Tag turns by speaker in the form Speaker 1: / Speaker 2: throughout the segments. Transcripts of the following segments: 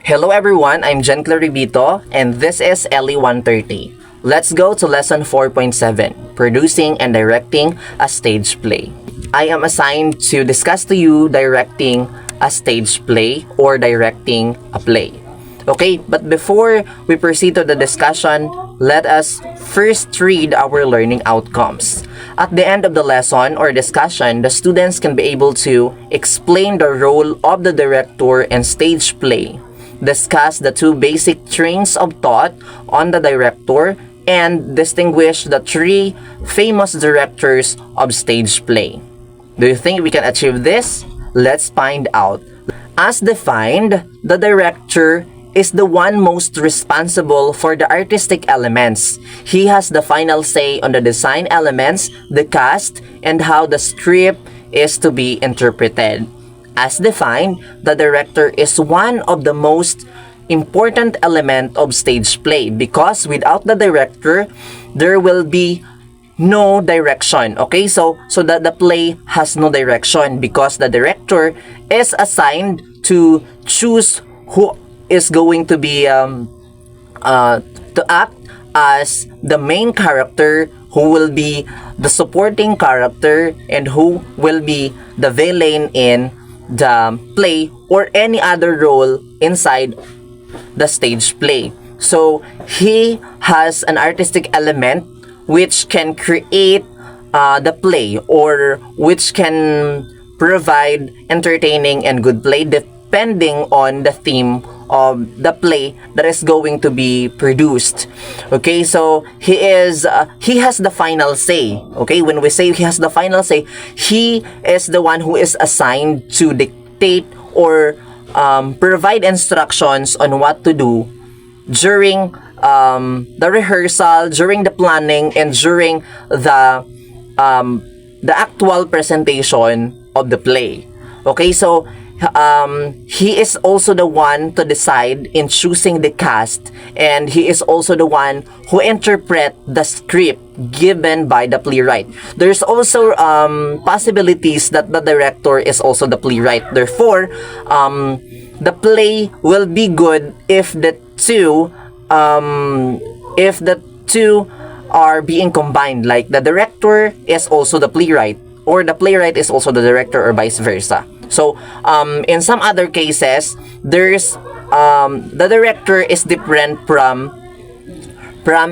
Speaker 1: Hello everyone, I'm Clare Rebito and this is LE 130. Let's go to lesson 4.7, producing and directing a stage play. I am assigned to discuss to you directing a stage play or directing a play. Okay, but before we proceed to the discussion, let us first read our learning outcomes. At the end of the lesson or discussion, the students can be able to explain the role of the director in stage play, discuss the two basic trains of thought on the director, and distinguish the three famous directors of stage play. Do you think we can achieve this? Let's find out. As defined, the director is the one most responsible for the artistic elements. He has the final say on the design elements, the cast, and how the script is to be interpreted. As defined, the director is one of the most important element of stage play because without the director, there will be no direction. Okay, so the play has no direction because the director is assigned to choose who is going to be to act as the main character, who will be the supporting character, and who will be the villain in the play or any other role inside the stage play. So he has an artistic element which can create the play or which can provide entertaining and good play depending on the theme of the play that is going to be produced. Okay, so he has the final say. Okay, when we say he has the final say, he is the one who is assigned to dictate or provide instructions on what to do during the rehearsal, during the planning, and during the actual presentation of the play. Okay, so he is also the one to decide in choosing the cast, and he is also the one who interpret the script given by the playwright. There's also possibilities that the director is also the playwright. Therefore, the play will be good if the two are being combined, like the director is also the playwright or the playwright is also the director or vice versa. So in some other cases, there's the director is different from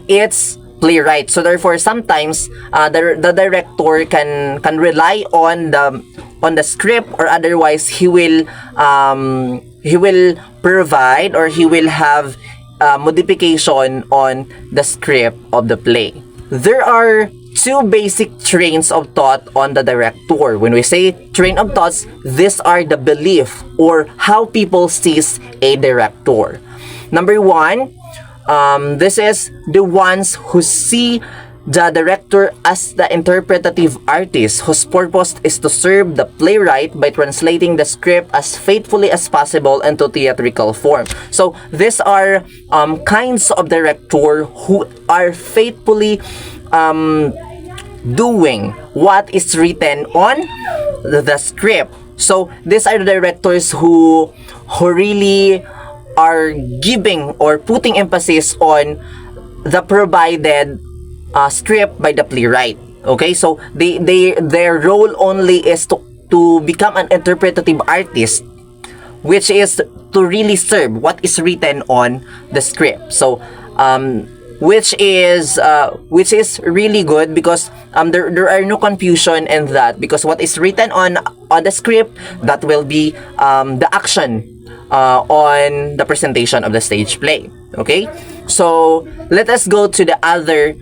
Speaker 1: its playwright. So therefore, sometimes the director can rely on the script, or otherwise he will provide or he will have modification on the script of the play. There are two basic trains of thought on the director. When we say train of thoughts, these are the belief or how people sees a director. Number one, this is the ones who see the director as the interpretative artist whose purpose is to serve the playwright by translating the script as faithfully as possible into theatrical form. So these are kinds of director who are faithfully doing what is written on the script. So these are the directors who really are giving or putting emphasis on the provided script by the playwright. Okay, so their role only is to become an interpretative artist, which is to really serve what is written on the script. So which is really good because there are no confusion in that, because what is written on the script, that will be the action on the presentation of the stage play. Okay, so let us go to the other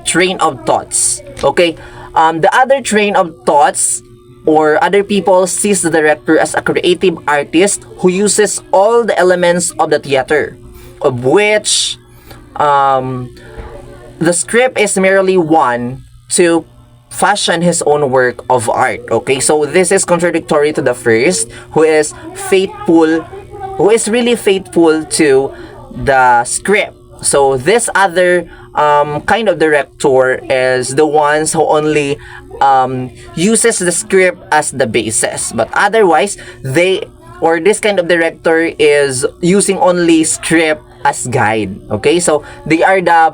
Speaker 1: train of thoughts. Okay, the other train of thoughts or other people sees the director as a creative artist who uses all the elements of the theater, of which the script is merely one to fashion his own work of art. Okay, so this is contradictory to the first, who is really faithful to the script. So this other kind of director is the ones who only uses the script as the basis, but otherwise they or this kind of director is using only script as guide. Okay, so they are the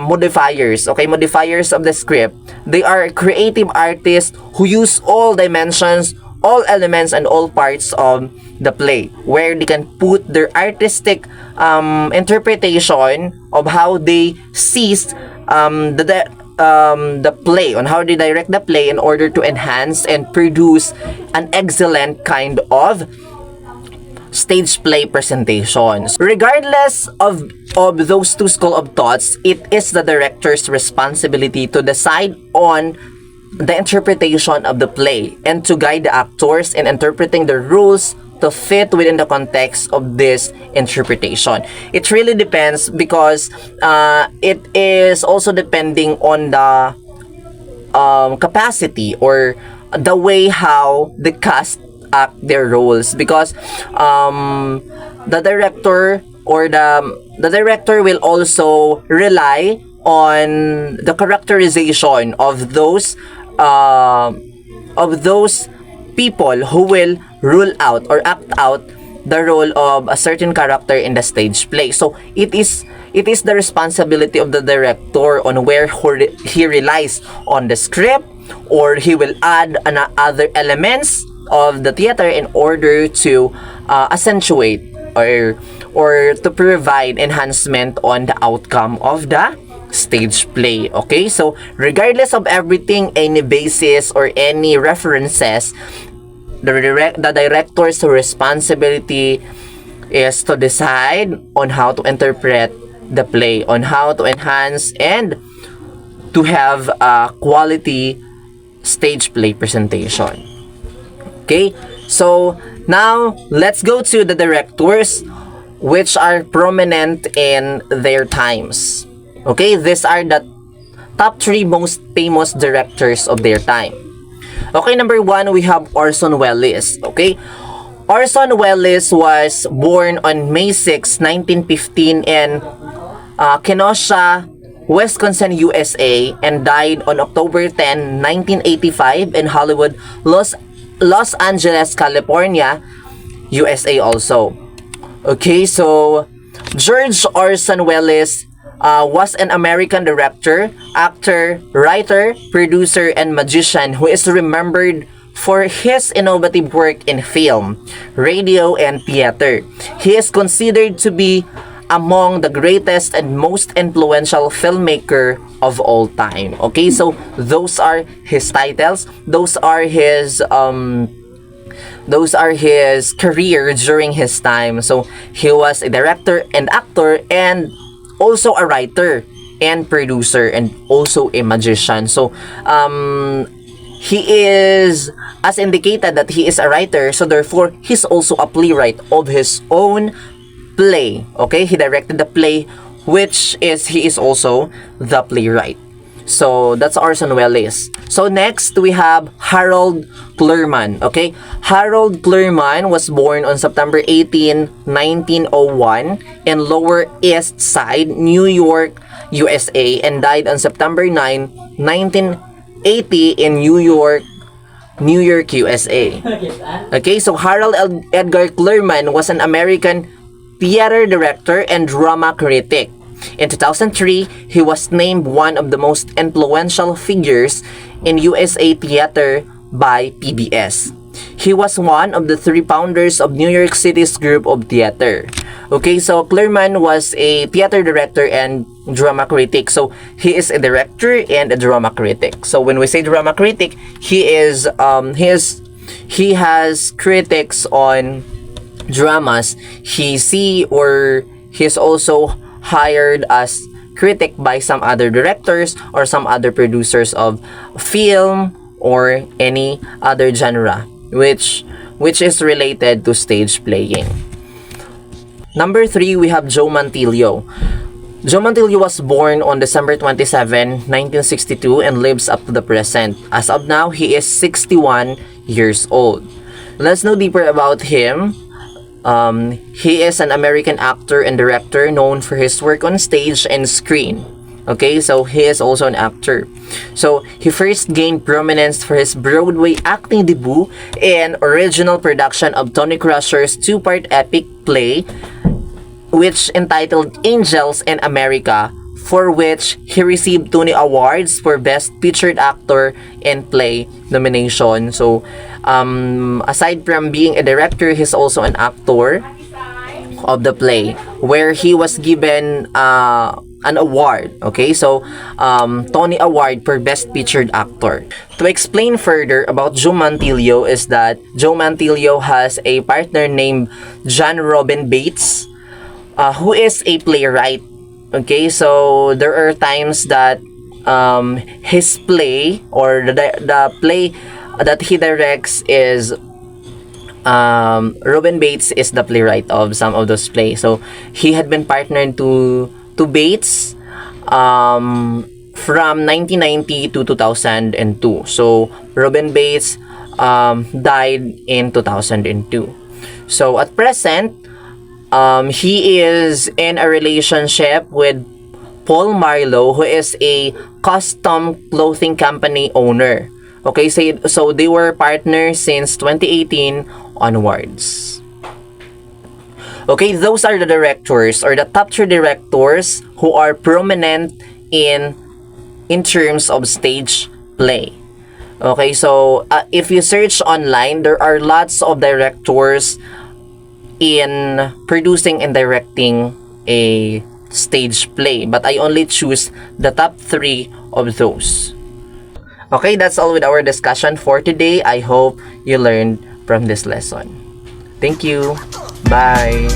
Speaker 1: modifiers, okay, modifiers of the script. They are creative artists who use all dimensions, all elements, and all parts of the play, where they can put their artistic interpretation of how they seized the play, on how they direct the play in order to enhance and produce an excellent kind of stage play presentations. Regardless of those two school of thoughts, it is the director's responsibility to decide on the interpretation of the play and to guide the actors in interpreting the rules to fit within the context of this interpretation. It really depends, because it is also depending on the capacity or the way how the cast act their roles, because the director or the director will also rely on the characterization of those people who will rule out or act out the role of a certain character in the stage play. So it is the responsibility of the director on where he relies on the script, or he will add other elements of the theater in order to accentuate or to provide enhancement on the outcome of the stage play. Okay, so regardless of everything, any basis or any references, the director's responsibility is to decide on how to interpret the play, on how to enhance and to have a quality stage play presentation. Okay, so now let's go to the directors which are prominent in their times. Okay, these are the top 3 most famous directors of their time. Okay, number 1, we have Orson Welles. Okay, Orson Welles was born on May 6, 1915 in Kenosha, Wisconsin, USA, and died on October 10, 1985 in Hollywood, Los Angeles, California, USA also. Okay, so George Orson Welles was an American director, actor, writer, producer, and magician who is remembered for his innovative work in film, radio, and theater. He is considered to be among the greatest and most influential filmmaker of all time. Okay, so those are his titles. Those are his career during his time. So he was a director and actor, and also a writer and producer, and also a magician. So he is, as indicated, that he is a writer, so therefore he's also a playwright of his own play. Okay, he directed the play, he is also the playwright. So that's Orson Welles. So next we have Harold Clurman. Okay, Harold Clurman was born on September 18, 1901 in Lower East Side, New York, USA, and died on September 9, 1980 in New York, USA. Okay, so Harold Edgar Clurman was an American theater director and drama critic. In 2003, he was named one of the most influential figures in USA theater by PBS. He was one of the 3 founders of New York City's group of theater. Okay, so Clurman was a theater director and drama critic. So he is a director and a drama critic. So when we say drama critic, he has critics on dramas. He's also hired as critic by some other directors or some other producers of film or any other genre which is related to stage playing. Number 3, we have Joe Mantillo. Joe Mantillo was born on December 27, 1962 and lives up to the present. As of now, he is 61 years old. Let's know deeper about him. He is an American actor and director known for his work on stage and screen. Okay, so he is also an actor. So he first gained prominence for his Broadway acting debut in original production of Tony Crusher's two-part epic play, which entitled Angels in America, for which he received Tony Awards for Best Featured Actor in Play nomination. So, aside from being a director, he's also an actor of the play, where he was given an award. Okay, so Tony Award for Best Featured Actor. To explain further about Joe Mantillo is that Joe Mantillo has a partner named John Robin Bates, who is a playwright. Okay, so there are times that his play or the play that he directs is Robin Bates is the playwright of some of those plays. So he had been partnered to Bates from 1990 to 2002. So Robin Bates died in 2002. So at present, he is in a relationship with Paul Marlowe, who is a custom clothing company owner. Okay, so they were partners since 2018 onwards. Okay, those are the directors or the top 3 directors who are prominent in terms of stage play. Okay, so if you search online, there are lots of directors in producing and directing a stage play, but I only choose the top 3 of those. Okay, that's all with our discussion for today. I hope you learned from this lesson. Thank you. Bye.